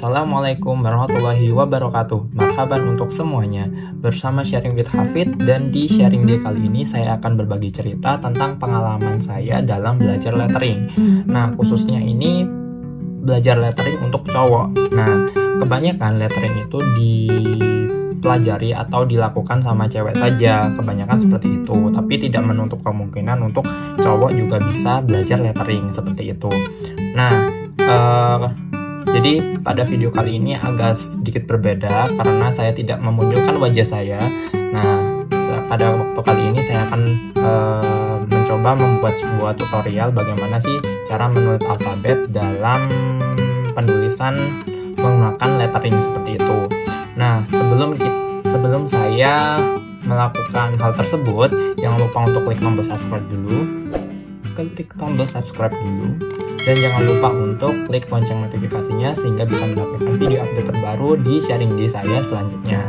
Assalamualaikum warahmatullahi wabarakatuh. Marhaban untuk semuanya. Bersama Sharing with Hafid, dan di Sharing Day kali ini saya akan berbagi cerita tentang pengalaman saya dalam belajar lettering. Nah, khususnya ini belajar lettering untuk cowok. Nah, kebanyakan lettering itu dipelajari atau dilakukan sama cewek saja, kebanyakan seperti itu. Tapi tidak menutup kemungkinan untuk cowok juga bisa belajar lettering seperti itu. Nah, jadi pada video kali ini agak sedikit berbeda karena saya tidak memunculkan wajah saya. Nah, pada waktu kali ini saya akan mencoba membuat sebuah tutorial bagaimana sih cara menulis alfabet dalam penulisan menggunakan lettering seperti itu. Nah, sebelum saya melakukan hal tersebut, jangan lupa untuk klik tombol subscribe dulu. Dan jangan lupa untuk klik lonceng notifikasinya sehingga bisa mendapatkan video update terbaru di Sharing Day saya selanjutnya.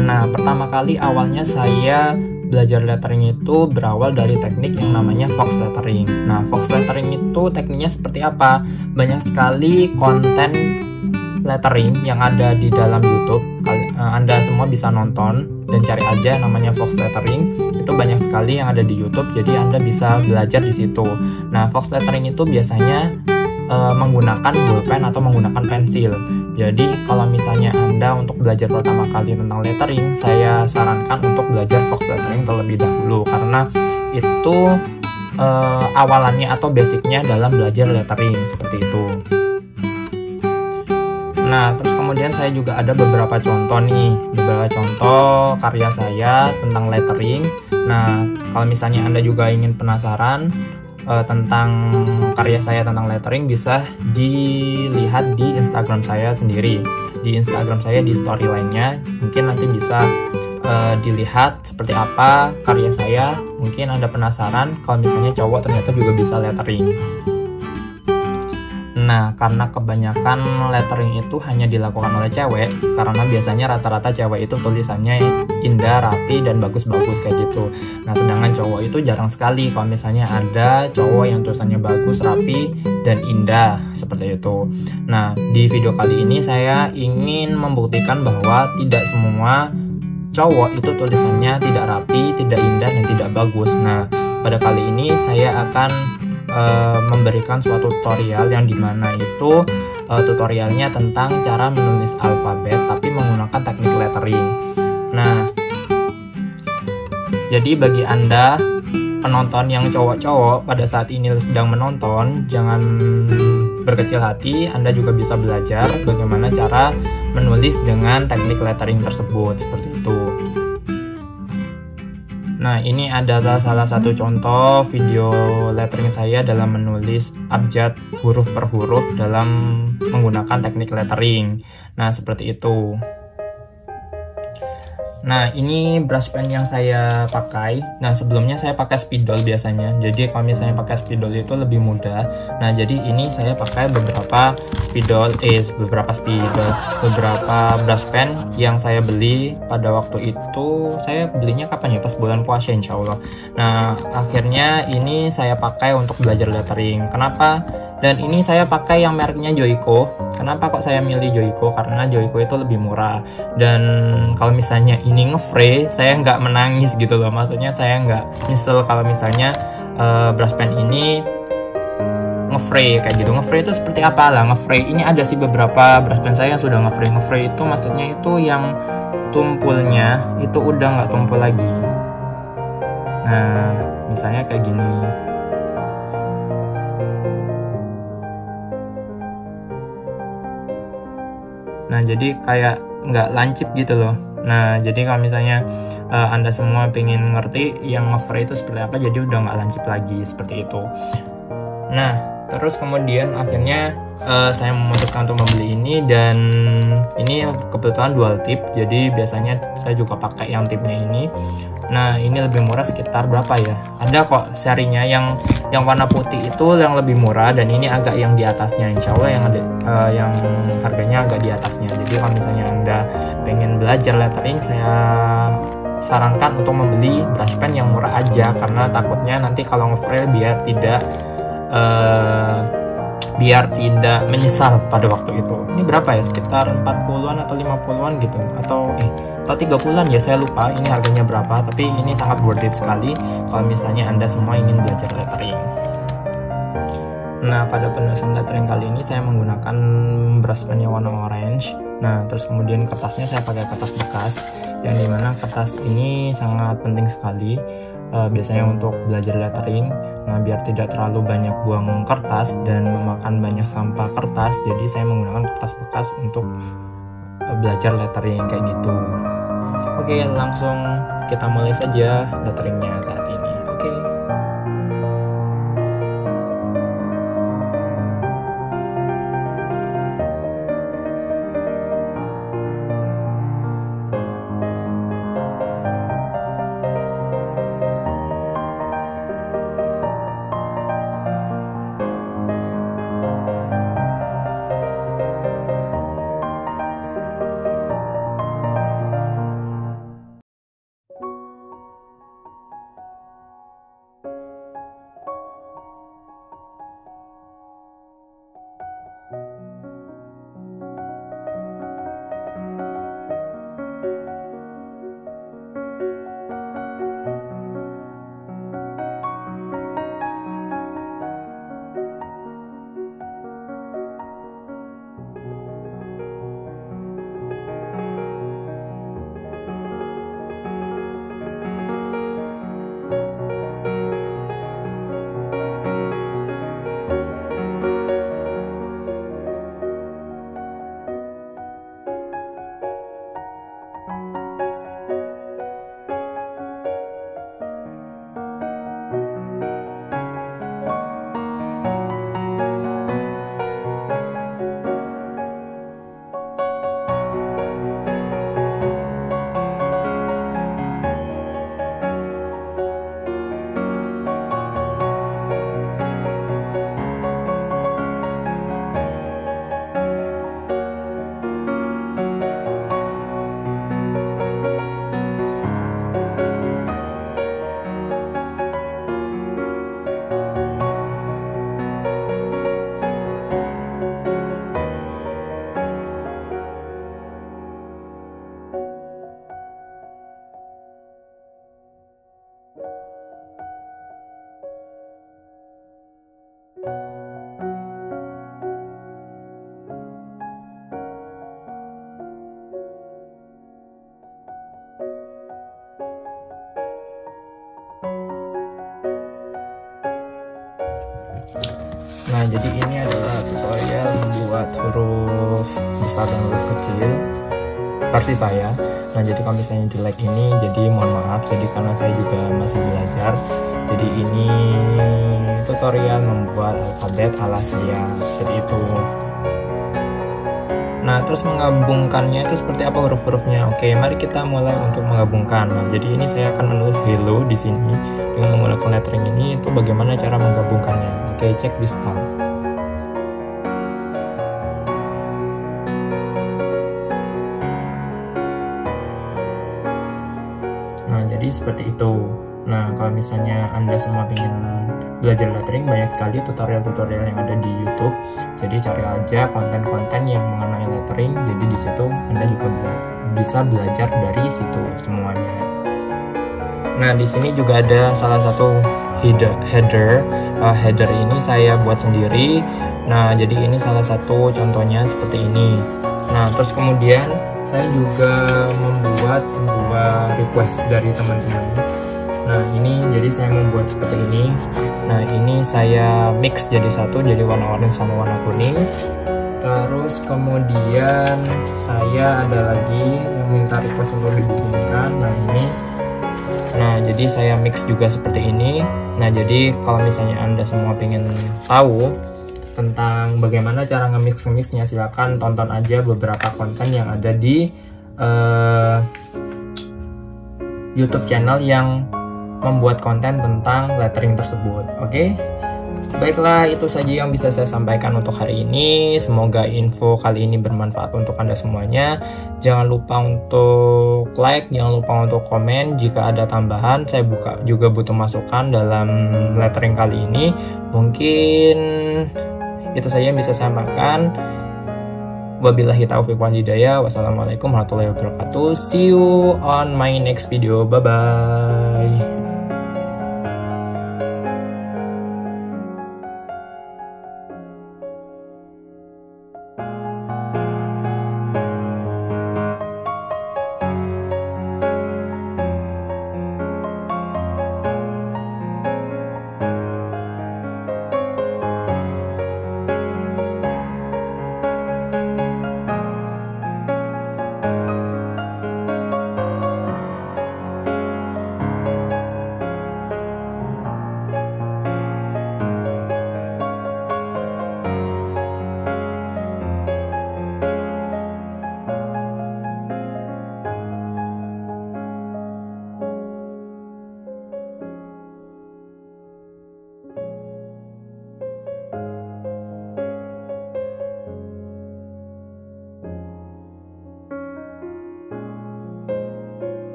Nah, pertama kali awalnya saya belajar lettering itu berawal dari teknik yang namanya fox lettering. Nah, fox lettering itu tekniknya seperti apa? Banyak sekali konten lettering yang ada di dalam YouTube. Anda semua bisa nonton dan cari aja namanya fox lettering. Itu banyak sekali yang ada di YouTube, jadi Anda bisa belajar di situ. Nah, fox lettering itu biasanya menggunakan bolpen atau menggunakan pensil. Jadi kalau misalnya Anda untuk belajar pertama kali tentang lettering, saya sarankan untuk belajar fox lettering terlebih dahulu karena itu awalannya atau basicnya dalam belajar lettering seperti itu. Nah, terus kemudian saya juga ada beberapa contoh karya saya tentang lettering. Nah, kalau misalnya Anda juga ingin penasaran tentang karya saya tentang lettering, bisa dilihat di Instagram saya sendiri. Di Instagram saya di storyline-nya, mungkin nanti bisa dilihat seperti apa karya saya. Mungkin Anda penasaran kalau misalnya cowok ternyata juga bisa lettering. Nah, karena kebanyakan lettering itu hanya dilakukan oleh cewek, karena biasanya rata-rata cewek itu tulisannya indah, rapi, dan bagus-bagus kayak gitu. Nah, sedangkan cowok itu jarang sekali kalau misalnya ada cowok yang tulisannya bagus, rapi, dan indah seperti itu. Nah, di video kali ini saya ingin membuktikan bahwa tidak semua cowok itu tulisannya tidak rapi, tidak indah, dan tidak bagus. Nah, pada kali ini saya akan memberikan suatu tutorial yang dimana itu tutorialnya tentang cara menulis alfabet tapi menggunakan teknik lettering. Nah, jadi bagi Anda penonton yang cowok-cowok pada saat ini sedang menonton, jangan berkecil hati, Anda juga bisa belajar bagaimana cara menulis dengan teknik lettering tersebut seperti itu. Nah, ini ada salah satu contoh video lettering saya dalam menulis abjad huruf per huruf dalam menggunakan teknik lettering. Nah, seperti itu. Nah, ini brush pen yang saya pakai. Nah, sebelumnya saya pakai spidol biasanya. Jadi kalau misalnya pakai spidol itu lebih mudah. Nah, jadi ini saya pakai beberapa brush pen yang saya beli pada waktu itu. Saya belinya kapan ya? Pas bulan puasa insya Allah. Nah, akhirnya ini saya pakai untuk belajar lettering. Kenapa? Dan ini saya pakai yang mereknya Joico. Kenapa kok saya milih Joico? Karena Joico itu lebih murah. Dan kalau misalnya ini nge-fray, saya nggak menangis gitu loh. Maksudnya saya nggak nyesel kalau misalnya brush pen ini nge-fray kayak gitu. Nge-fray itu seperti apa lah? Nge-fray ini ada sih beberapa brush pen saya yang sudah nge-fray. Nge-fray itu maksudnya itu yang tumpulnya itu udah nggak tumpul lagi. Nah, misalnya kayak gini. Nah, jadi kayak nggak lancip gitu loh. Nah, jadi kalau misalnya Anda semua pengen ngerti yang nge-fray itu seperti apa, jadi udah nggak lancip lagi seperti itu. Nah, terus kemudian akhirnya saya memutuskan untuk membeli ini, dan ini kebetulan dual tip, jadi biasanya saya juga pakai yang tipnya ini. Nah, ini lebih murah sekitar berapa ya? Ada kok serinya yang warna putih itu yang lebih murah, dan ini agak yang di atasnya, insya Allah yang harganya agak di atasnya. Jadi kalau misalnya Anda pengen belajar lettering, saya sarankan untuk membeli brush pen yang murah aja, karena takutnya nanti kalau nge-fray biar tidak biar tidak menyesal pada waktu itu. Ini berapa ya, sekitar 40-an atau 50-an gitu, atau 30-an ya, saya lupa ini harganya berapa, tapi ini sangat worth it sekali kalau misalnya Anda semua ingin belajar lettering. Nah, pada penulisan lettering kali ini saya menggunakan brush pen yang warna orange. Nah, terus kemudian kertasnya saya pakai kertas bekas, yang dimana kertas ini sangat penting sekali biasanya untuk belajar lettering. Nah, biar tidak terlalu banyak buang kertas dan memakan banyak sampah kertas, jadi saya menggunakan kertas bekas untuk belajar lettering kayak gitu. Oke, langsung kita mulai saja letteringnya saat ini. Oke. Nah, jadi ini adalah tutorial membuat huruf besar dan huruf kecil versi saya. Nah, jadi kalau misalnya jelek ini, jadi mohon maaf, jadi karena saya juga masih belajar. Jadi ini tutorial membuat alfabet ala saya, seperti itu. Nah, terus menggabungkannya itu seperti apa huruf-hurufnya? Oke, mari kita mulai untuk menggabungkan. Nah, jadi ini saya akan menulis hello di sini dengan menggunakan lettering ini. Itu bagaimana cara menggabungkannya? Oke, check this out. Nah, jadi seperti itu. Nah, kalau misalnya Anda semua ingin belajar lettering, banyak sekali tutorial-tutorial yang ada di YouTube. Jadi cari aja konten-konten yang mengenai lettering. Jadi di situ Anda juga bisa belajar dari situ semuanya. Nah, di sini juga ada salah satu header. Header ini saya buat sendiri. Nah, jadi ini salah satu contohnya seperti ini. Nah, terus kemudian saya juga membuat sebuah request dari teman-teman. Nah, ini jadi saya membuat seperti ini. Nah, ini saya mix jadi satu, jadi warna orange sama warna kuning. Terus kemudian saya ada lagi yang minta request untuk dibikinkan. Nah, ini. Nah, jadi saya mix juga seperti ini. Nah, jadi kalau misalnya Anda semua pengen tahu tentang bagaimana cara nge-mix-mixnya, silakan tonton aja beberapa konten yang ada di YouTube channel yang membuat konten tentang lettering tersebut. Oke? Baiklah, itu saja yang bisa saya sampaikan untuk hari ini. Semoga info kali ini bermanfaat untuk Anda semuanya. Jangan lupa untuk like, jangan lupa untuk komen. Jika ada tambahan, saya juga butuh masukan dalam lettering kali ini. Mungkin Itu saja yang bisa saya sampaikan. Wabillahi taufiq wal hidayah. Wassalamualaikum warahmatullahi wabarakatuh. See you on my next video. Bye bye.